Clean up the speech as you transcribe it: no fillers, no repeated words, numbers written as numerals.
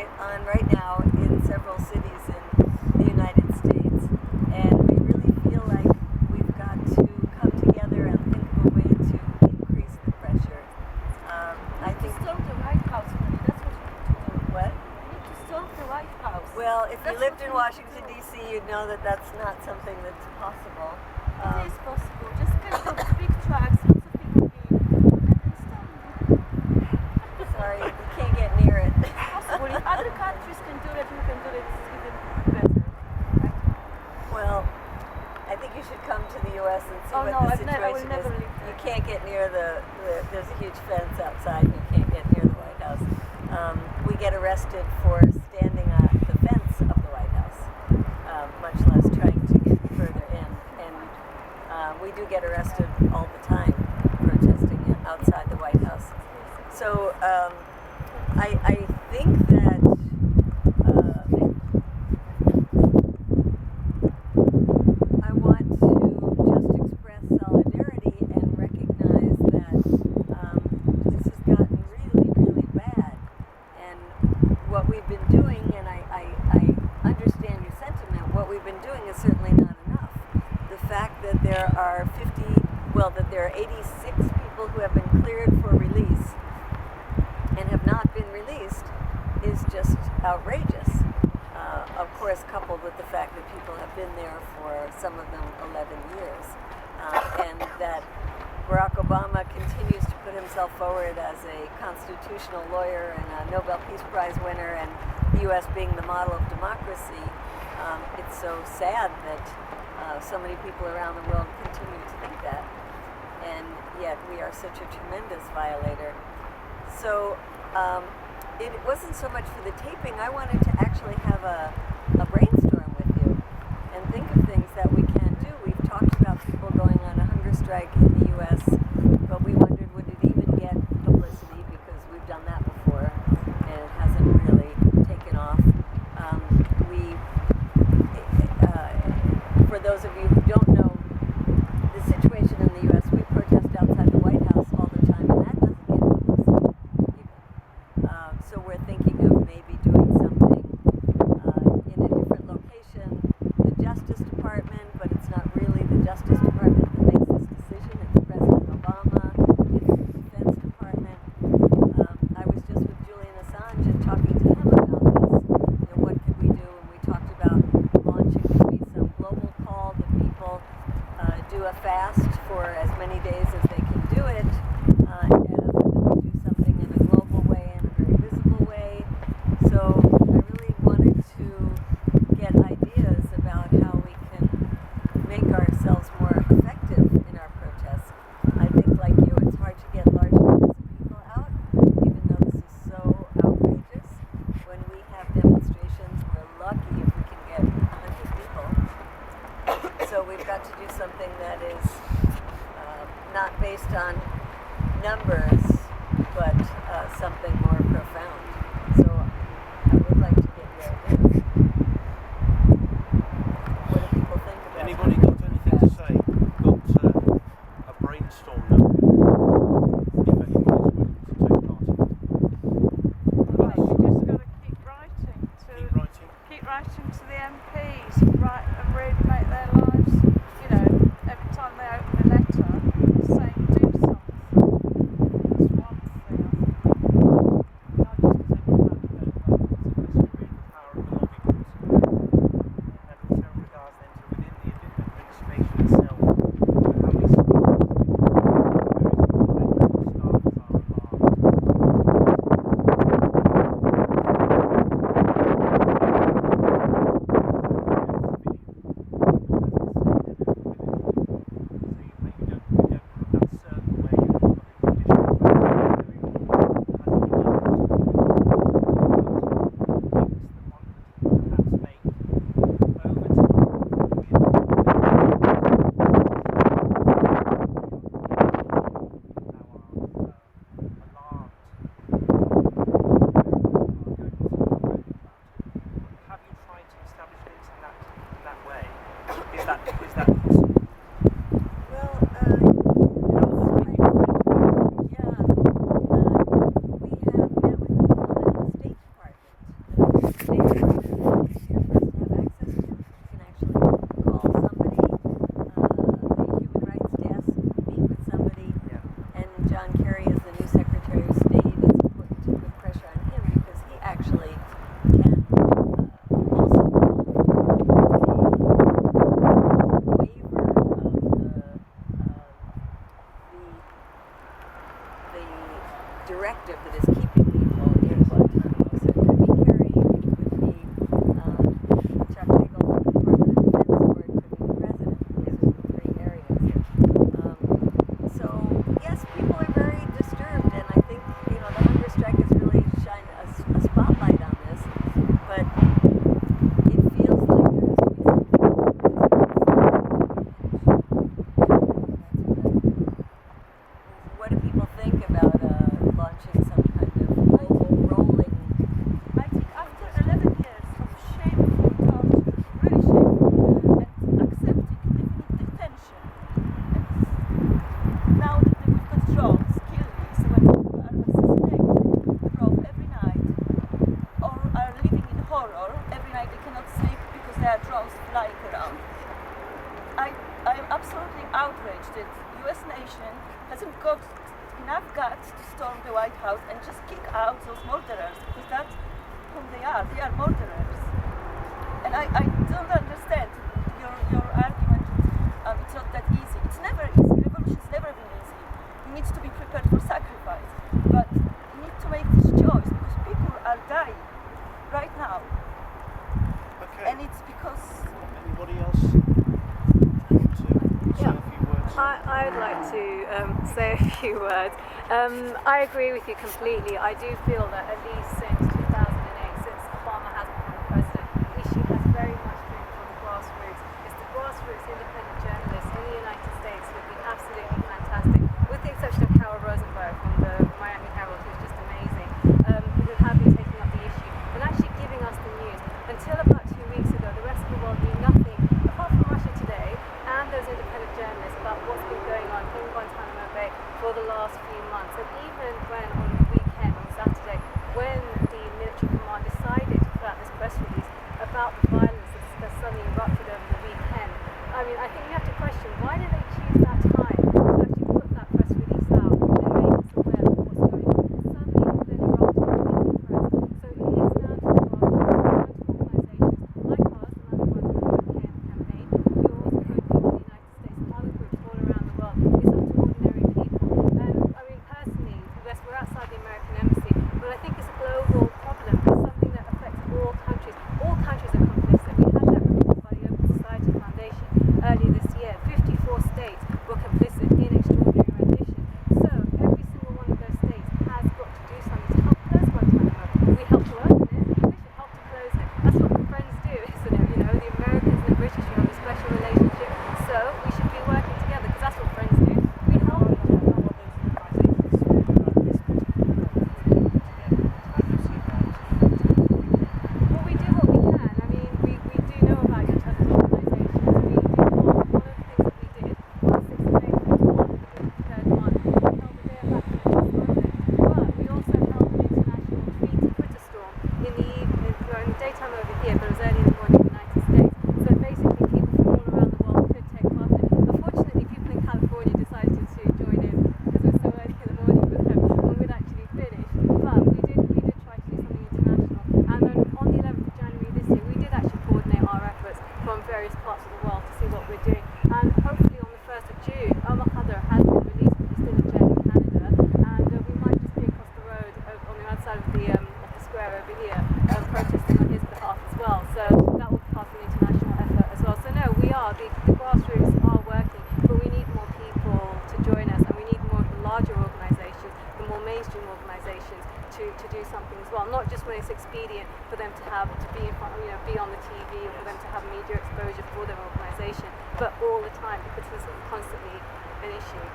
on right now in several cities in the United States, and we really feel like we've got to come together and think of a way to increase the pressure. I think storm the White House. That's what we need to do. what? We need to storm the White House. Well, if you That's lived what in we need to Washington do. D.C., you'd know that that's not something that's possible. It is possible. Just get those big trucks, lots of people in, and then storm it. Sorry, you can't get near it. Possible. If other countries can do it, we can do it even better. Right? Well, I think you should come to the U.S. and see Oh, what no, the I will situation never is. leave there. You can't get near there's a huge fence outside, and you can't get near the White House. We get arrested for standing on the fence of the White House, much less trying to get further in. And we do get arrested all the time protesting outside the White House. So I think that I want to just express solidarity and recognize that this has gotten really, really bad. And what we've been doing, and I understand your sentiment, what we've been doing is certainly not enough. The fact that there are 86 people who have been cleared for release and have not been released is just outrageous. Of course, coupled with the fact that people have been there for, some of them, 11 years. And that Barack Obama continues to put himself forward as a constitutional lawyer and a Nobel Peace Prize winner, and the U.S. being the model of democracy. It's so sad that so many people around the world continue to think that. And yet we are such a tremendous violator. So it wasn't so much for the taping. I wanted to actually have a brainstorm with you and think of things that we can do. We've talked about people going on a hunger strike in the U.S., but we wondered, would it even get publicity, because we've done that before and it hasn't really taken off. For those of you who don't know the situation in the U.S., we protest outside the White House all the time, and that doesn't get publicity even. So we're thinking of maybe doing something in a different location, the Justice Department, but it's not really the Justice Department that makes this decision. It's President Obama, it's the Defense Department. I was just with Julian Assange and talking to him about this. What could we do? And we talked about launching maybe some global call that people do a fast for as many days as they can do it, and we do something in a global way, in a very visible way. So I really wanted to get ideas about how we can make ourselves more effective in our protests. I think, like you, it's hard to get large numbers of people out, even though this is so outrageous. When we have demonstrations, we're lucky if we can get 100 people. So we've got to do something that is not based on numbers, but something more profound. So I would like to get your ideas. What do people think about Anybody got anything to say? Got a brainstorm now? If anybody's willing to take part. Right, we just got to keep writing Keep writing. to the MPs, and really make their lives, every time they open a letter, saying do something. That's one thing I think. directive that is keeping people in Guantanamo. So it could be Kerry, it could be Chuck Hagel from the Department of Defense, or it could be the president. Those are the three areas. So yes, people are very disturbed, and I think the hunger strike has really shined a spotlight on this. But it feels like there has to be something. What do people think about launching some kind of rolling? I think after 11 years of shameful torture, really shameful, and accepting indefinite detention, and now that we've got drones, kill lists, when people are assassinated, rob every night, or are living in horror, every night they cannot sleep because there are drones flying around. I am absolutely outraged that US nation hasn't got enough guts to storm the White House and just kick out those murderers, because that's whom they are murderers. And I don't understand your argument that it's not that easy. It's never easy. Revolution's never been easy. You need to be prepared for sacrifice, but you need to make this choice because people are dying right now. Okay. And it's because Anybody else want to say a few words? I would like to say a few words. I agree with you completely. I do feel that at least since 2008, since Obama has become president, the issue has very much been from the grassroots. It's the grassroots independent journalists in the United States who have been absolutely fantastic, with the exception of Carol Rosenberg from the Miami Herald, who's just amazing, who have been taking up the issue and actually giving us the news. Until about 2 weeks ago, the rest of the world knew nothing, apart from Russia Today and those independent journalists, about what's been going on in Guantánamo Bay for the last few months. And even when on the weekend, on Saturday, when the military command decided to put out this press release about the violence that suddenly erupted over the weekend, I mean, I think we have to question, why did they choose that time to actually put that press release out and make us aware of what's going on? Suddenly it then erupted in the press. So it is down to the grassroots, it's down to organisations like us, the Guantánamo campaign, who are also hoping in the United States and other groups all around the world. It's up to ordinary people. And I mean, personally, yes, we're outside the American embassy, but I think it's a global problem. It's something that affects all countries. All countries are complicit. We had that report by the Open Society Foundation earlier this year. 54 states were complicit in extraordinary rendition. So every single one of those states has got to do something to help close Guantanamo. We help to open it, we should help to close it. That's what friends do, isn't it? The Americans and the British have a special relationship, so we should be working together because that's what friends do. We help each other. Well, we do what we can. I mean, we do know about each other's organisations. We do one of the things that we did on 6th of April, the third month, we held a day of action against London. But we also held an international treaty Twitter storm in the evening, in the daytime over here, but it was early in the morning in the United States. So basically people from all around the world could take part in it. Unfortunately, people in California decided to join in because it was so early in the morning for them when we'd actually finished. But we did try to do something international. And then on the 11th of January this year, we did actually coordinate our efforts from various parts of the world to see what we're doing. And hopefully on the 1st of June, Omar Khadr has been released, but he's still in jail in Canada. And we might just be across the road on the other side of the square over here, protesting on his behalf as well. So that will be part of an international effort as well. So no, we are, the grassroots are working, but we need more people to join us, and we need more of the larger organisations, the more mainstream organisations to do something as well. Not just when it's expedient for them to be in front, be on the TV, or for them to have media exposure for their organisation, but all the time, because it's constantly an issue.